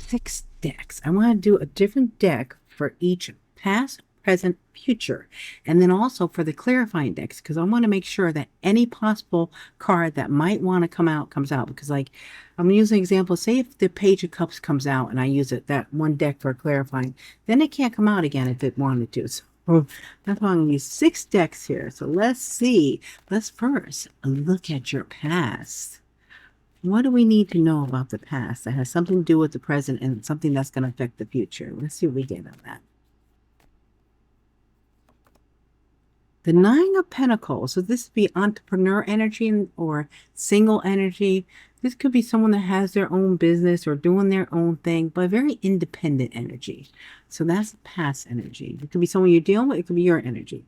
6 decks. I want to do a different deck for each past, present, future, and then also for the clarifying decks, because I want to make sure that any possible card that might want to come out comes out. Because, like, I'm using an example. Say if the Page of Cups comes out and I use that one deck for clarifying, then it can't come out again if it wanted to. So that's why I'm going to use 6 decks here. So let's see. Let's first look at your past. What do we need to know about the past that has something to do with the present and something that's going to affect the future? Let's see what we get on that. The 9 of Pentacles. So this would be entrepreneur energy or single energy. This could be someone that has their own business or doing their own thing, but very independent energy. So that's past energy. It could be someone you're dealing with. It could be your energy.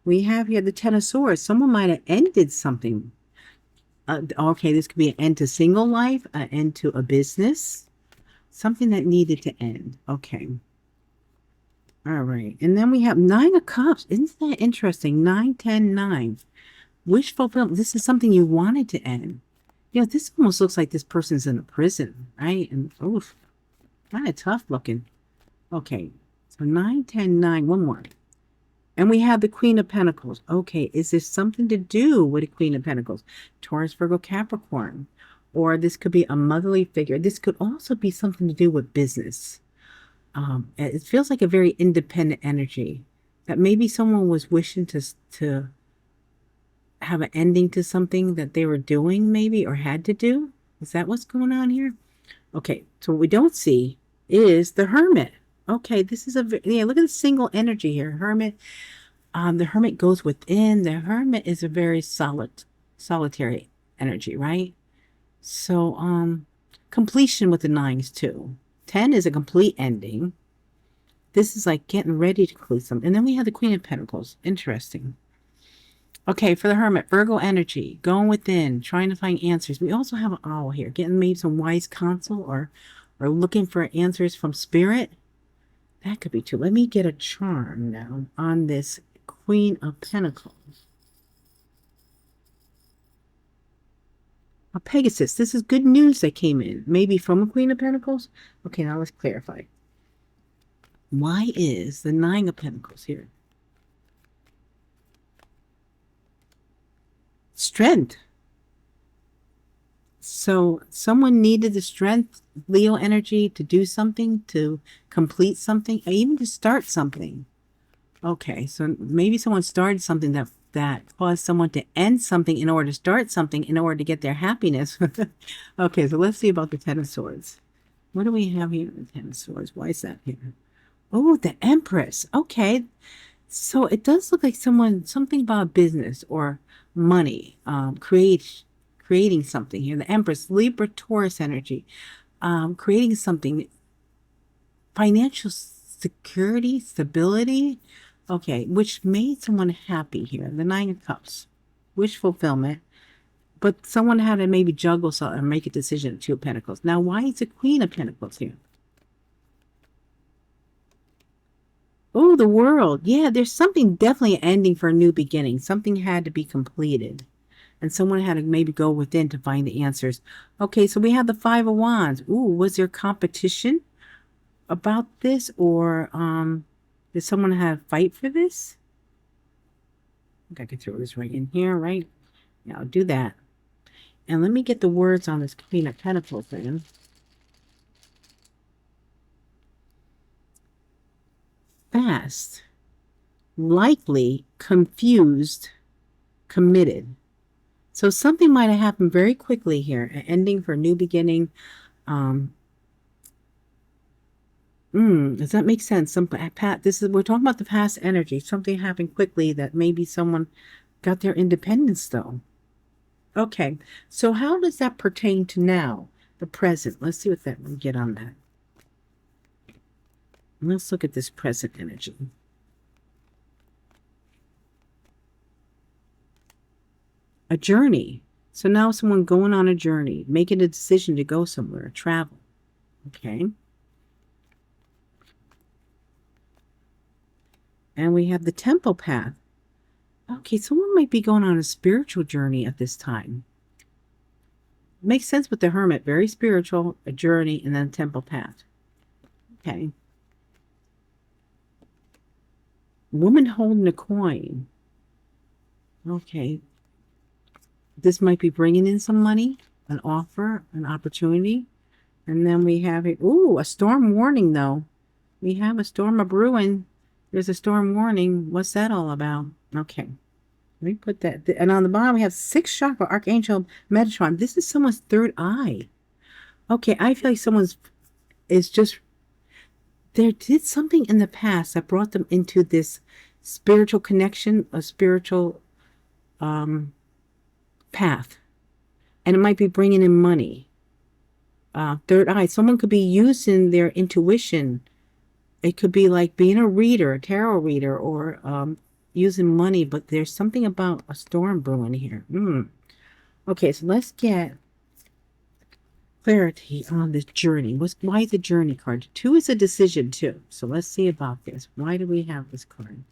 We have here the 10 of Swords. Someone might have ended something. Okay, this could be an end to single life, an end to a business, something that needed to end. Okay. All right. And then we have 9 of Cups. Isn't that interesting? 9, 10, 9. Wish fulfillment. This is something you wanted to end. You know, this almost looks like this person's in a prison, right? And, oof, kind of tough looking. Okay. So 9, 10, 9. One more. And we have the Queen of Pentacles. Okay, is this something to do with the Queen of Pentacles? Taurus, Virgo, Capricorn. Or this could be a motherly figure. This could also be something to do with business. It feels like a very independent energy. That maybe someone was wishing to have an ending to something that they were doing maybe or had to do. Is that what's going on here? Okay, so what we don't see is the Hermit. Okay, this is yeah, look at the single energy here. Hermit. The Hermit goes within. The Hermit is a very solitary energy, right? So, completion with the 9s too. 10 is a complete ending. This is like getting ready to complete something. And then we have the Queen of Pentacles. Interesting. Okay, for the Hermit, Virgo energy, going within, trying to find answers. We also have an owl here, getting maybe some wise counsel or looking for answers from spirit. That could be too. Let me get a charm now on this Queen of Pentacles. A Pegasus. This is good news that came in. Maybe from a Queen of Pentacles. Okay, now let's clarify. Why is the 9 of Pentacles here? Strength. So someone needed the strength, Leo energy, to do something, to complete something, or even to start something. Okay, so maybe someone started something that caused someone to end something in order to start something in order to get their happiness. Okay, so let's see about the 10 of Swords. What do we have here? The 10 of Swords. Why is that here? Oh, the Empress. Okay, so it does look like something about business or money, creating something here. The Empress, Libra, Taurus energy, creating something, financial security, stability. Okay, which made someone happy here. The 9 of Cups, wish fulfillment, but someone had to maybe juggle something or make a decision. 2 of Pentacles. Now, why is the Queen of Pentacles here? Oh, the World. Yeah, there's something definitely ending for a new beginning. Something had to be completed. And someone had to maybe go within to find the answers. Okay, so we have the 5 of Wands. Ooh, was there competition about this? Or did someone have a fight for this? I think I could throw this right in here, right? Yeah, I'll do that. And let me get the words on this Queen of Pentacles then. Fast, likely, confused, committed. So something might have happened very quickly here, an ending for a new beginning. Does that make sense? We're talking about the past energy. Something happened quickly that maybe someone got their independence though. Okay, so how does that pertain to now, the present? Let's see what that we get on that. Let's look at this present energy. A journey. So now someone going on a journey, making a decision to go somewhere, travel. Okay. And we have the Temple path. Okay, someone might be going on a spiritual journey at this time. Makes sense with the Hermit, very spiritual, a journey, and then Temple path. Okay. Woman holding a coin. Okay. This might be bringing in some money, an offer, an opportunity. And then we have it. Ooh, a storm warning, though. We have a storm a brewing. There's a storm warning. What's that all about? Okay. Let me put that. And on the bottom, we have 6 chakra, Archangel Metatron. This is someone's third eye. Okay, I feel like someone's is just, there did something in the past that brought them into this spiritual connection, a spiritual path. And it might be bringing in money. Third eye. Someone could be using their intuition. It could be like being a reader, a tarot reader, or using money. But there's something about a storm brewing here. Okay, so let's get clarity on this journey. Why the journey card? 2 is a decision too. So let's see about this. Why do we have this card?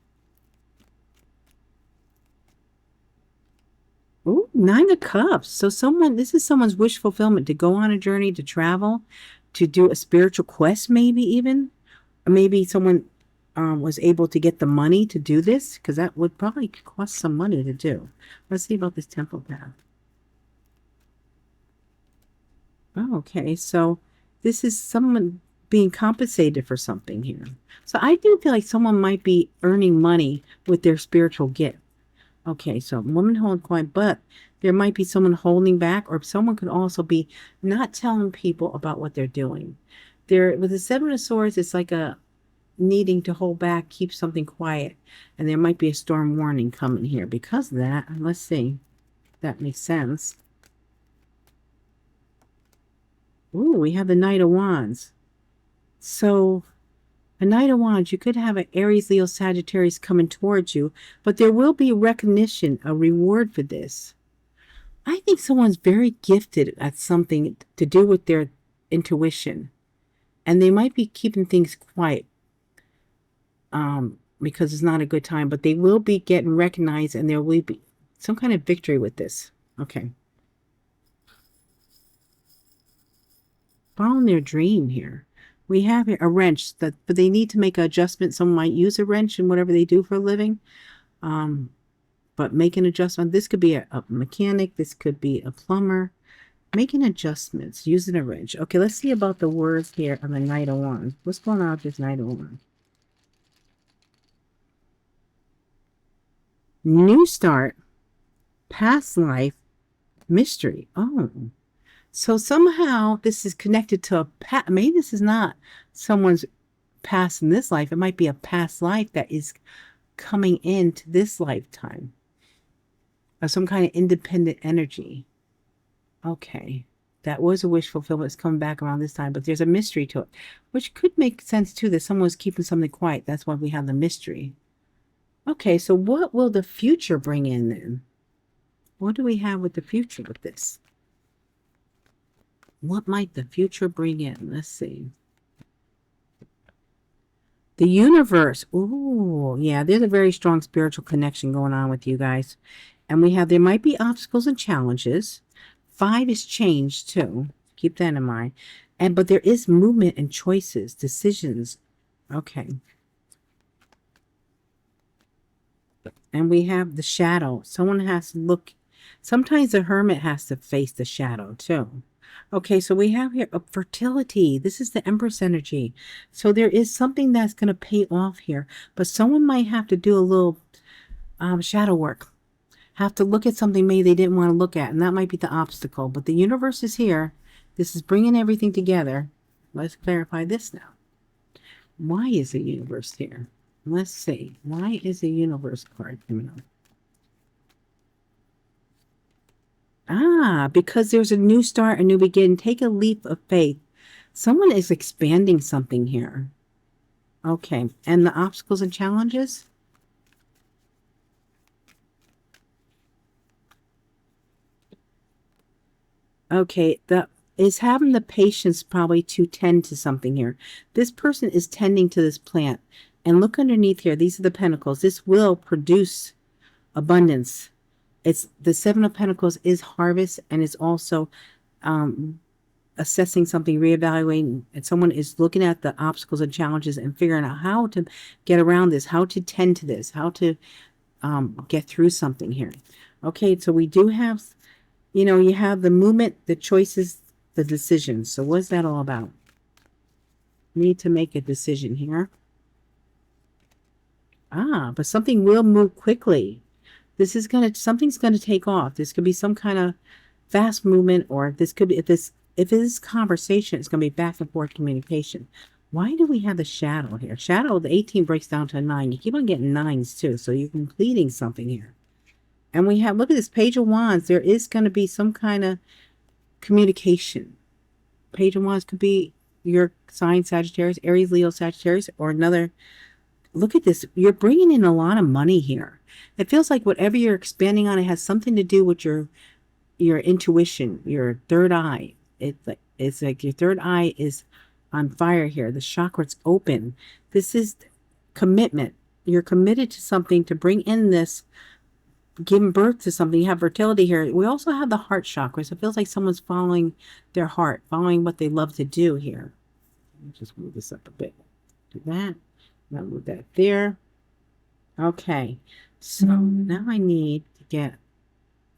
Ooh, 9 of Cups. So this is someone's wish fulfillment, to go on a journey, to travel, to do a spiritual quest, maybe even. Or maybe someone was able to get the money to do this, because that would probably cost some money to do. Let's see about this temple path. Oh, okay, so this is someone being compensated for something here. So I do feel like someone might be earning money with their spiritual gift. Okay, so woman holding coin, but there might be someone holding back, or someone could also be not telling people about what they're doing. With the 7 of Swords, it's like a needing to hold back, keep something quiet, and there might be a storm warning coming here because of that. Let's see. That makes sense. Ooh, we have the Knight of Wands. So a Knight of Wands, you could have an Aries, Leo, Sagittarius coming towards you, but there will be recognition, a reward for this. I think someone's very gifted at something to do with their intuition, and they might be keeping things quiet because it's not a good time, but they will be getting recognized, and there will be some kind of victory with this. Okay. Following their dream here. We have here a wrench, but they need to make an adjustment. Someone might use a wrench in whatever they do for a living. But make an adjustment. This could be a mechanic. This could be a plumber. Making adjustments, using a wrench. Okay, let's see about the words here on the Knight of Wands. What's going on with this Knight of Wands? New start, past life, mystery. Oh. So somehow this is connected to a past. Maybe this is not someone's past in this life. It might be a past life that is coming into this lifetime. Or some kind of independent energy. Okay. That was a wish fulfillment. It's coming back around this time. But there's a mystery to it. Which could make sense too, that someone was keeping something quiet. That's why we have the mystery. Okay, so what will the future bring in then? What do we have with the future with this? What might the future bring in? Let's see. The universe. Ooh, yeah, there's a very strong spiritual connection going on with you guys. And we have, there might be obstacles and challenges. 5 is change too. Keep that in mind. But there is movement and choices, decisions. Okay. And we have the shadow. Someone has to look. Sometimes the hermit has to face the shadow too. Okay, so we have here a fertility. This is the Empress energy. So there is something that's going to pay off here. But someone might have to do a little shadow work. Have to look at something maybe they didn't want to look at. And that might be the obstacle. But the universe is here. This is bringing everything together. Let's clarify this now. Why is the universe here? Let's see. Why is the universe card coming up? Because there's a new start, a new beginning. Take a leap of faith. Someone is expanding something here. Okay. And the obstacles and challenges? Okay. Is having the patience probably to tend to something here. This person is tending to this plant. And look underneath here. These are the pentacles. This will produce abundance. It's the 7 of Pentacles is harvest, and it's also assessing something, reevaluating, and someone is looking at the obstacles and challenges and figuring out how to get around this, how to tend to this, how to get through something here. Okay, so we do have, you have the movement, the choices, the decisions. So what's that all about? Need to make a decision here. But something will move quickly. Something's gonna take off. This could be some kind of fast movement, or this could be, if it is conversation, it's gonna be back and forth communication. Why do we have the shadow here? Shadow, the 18 breaks down to a 9. You keep on getting 9s too, so you're completing something here. And we have, look at this, Page of Wands. There is going to be some kind of communication. Page of Wands could be your sign, Sagittarius, Aries, Leo, Sagittarius, or another. Look at this. You're bringing in a lot of money here. It feels like whatever you're expanding on, it has something to do with your intuition, your third eye. It's like your third eye is on fire here. The chakra's open. This is commitment. You're committed to something to bring in this, giving birth to something. You have fertility here. We also have the heart chakra. So it feels like someone's following their heart, following what they love to do here. Let me just move this up a bit. Do that. Now move that there. Okay. So now I need to get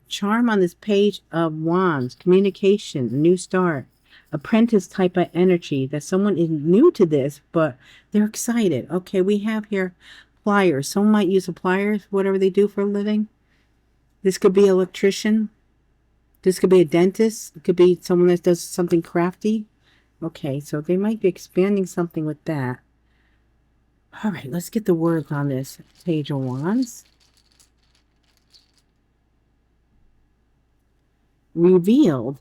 charm on this Page of Wands. Communication, new start, apprentice type of energy, that someone is new to this, but they're excited. Okay, we have here pliers. Someone might use a pliers, whatever they do for a living. This could be an electrician. This could be a dentist. It could be someone that does something crafty. Okay, so they might be expanding something with that. All right, let's get the words on this Page of Wands. Revealed.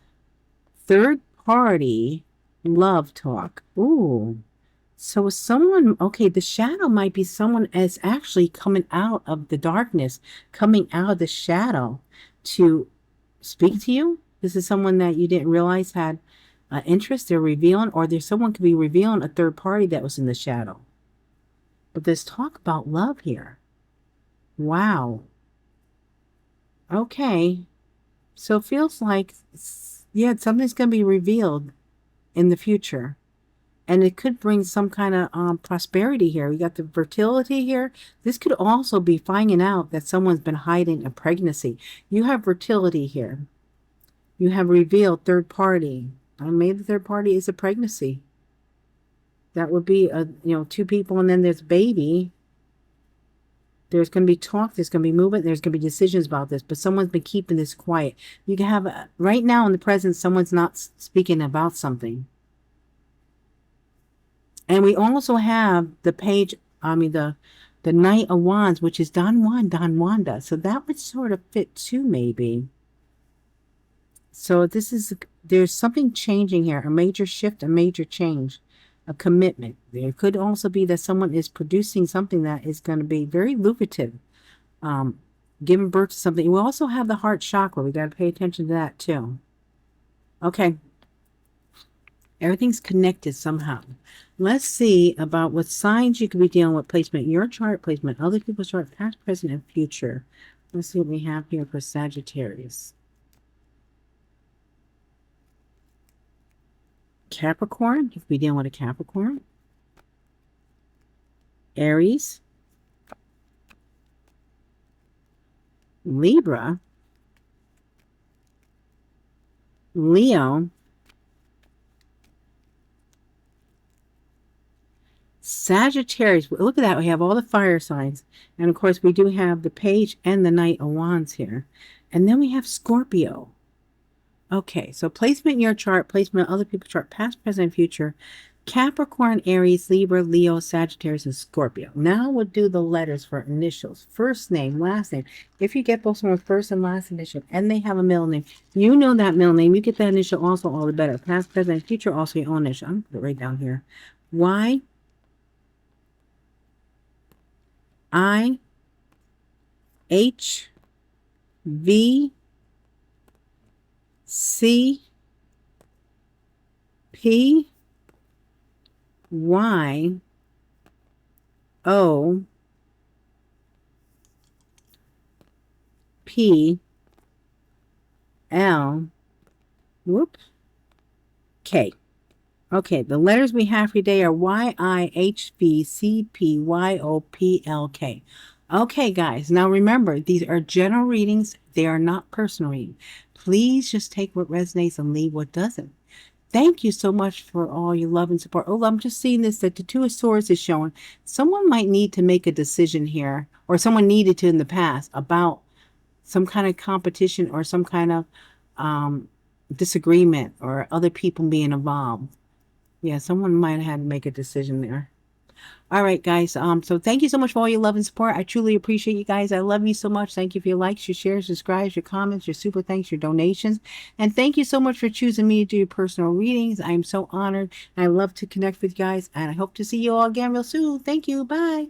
Third party love talk. Ooh. So someone, okay, the shadow might be someone that's actually coming out of the darkness, coming out of the shadow to speak to you. This is someone that you didn't realize had interest. They're revealing, or there's someone could be revealing a third party that was in the shadow. But there's talk about love here. Wow. Okay. So it feels like, yeah, something's going to be revealed in the future. And it could bring some kind of prosperity here. We got the fertility here. This could also be finding out that someone's been hiding a pregnancy. You have fertility here. You have revealed third party. Maybe the third party is a pregnancy. That would be, two people, and then there's baby. There's going to be talk. There's going to be movement. There's going to be decisions about this. But someone's been keeping this quiet. You can have, right now in the present, someone's not speaking about something. And we also have the the Knight of Wands, which is Don Juan, Don Wanda. So that would sort of fit too, maybe. So there's something changing here, a major shift, a major change, a commitment. There could also be that someone is producing something that is going to be very lucrative, giving birth to something. We also have the heart chakra. We got to pay attention to that too. Okay. Everything's connected somehow. Let's see about what signs you could be dealing with. Placement in your chart, placement other people's chart, past, present, and future. Let's see what we have here for Sagittarius. Capricorn, you could be dealing with a Capricorn. Aries. Libra. Leo. Sagittarius. Look at that. We have all the fire signs. And of course, we do have the Page and the Knight of Wands here. And then we have Scorpio. Okay, so placement in your chart, placement in other people's chart, past, present, future. Capricorn, Aries, Libra, Leo, Sagittarius, and Scorpio. Now we'll do the letters for initials. First name, last name. If you get both someone's first and last initial, and they have a middle name, you know that middle name. You get that initial also, all the better. Past, present, and future, also your own initial. I'm going to put it right down here. Y, I, H, V, C, P, Y, O, P, L, Okay. Okay, the letters we have for today are YIHVCPYOPLK. Okay, guys, now remember, these are general readings. They are not personal readings. Please just take what resonates and leave what doesn't. Thank you so much for all your love and support. Oh, I'm just seeing this, that the Two of Swords is showing. Someone might need to make a decision here, or someone needed to in the past, about some kind of competition or some kind of disagreement or other people being involved. Yeah, someone might have had to make a decision there. All right, guys. So thank you so much for all your love and support. I truly appreciate you guys. I love you so much. Thank you for your likes, your shares, subscribes, your comments, your super thanks, your donations. And thank you so much for choosing me to do your personal readings. I am so honored. I love to connect with you guys, and I hope to see you all again real soon. Thank you. Bye.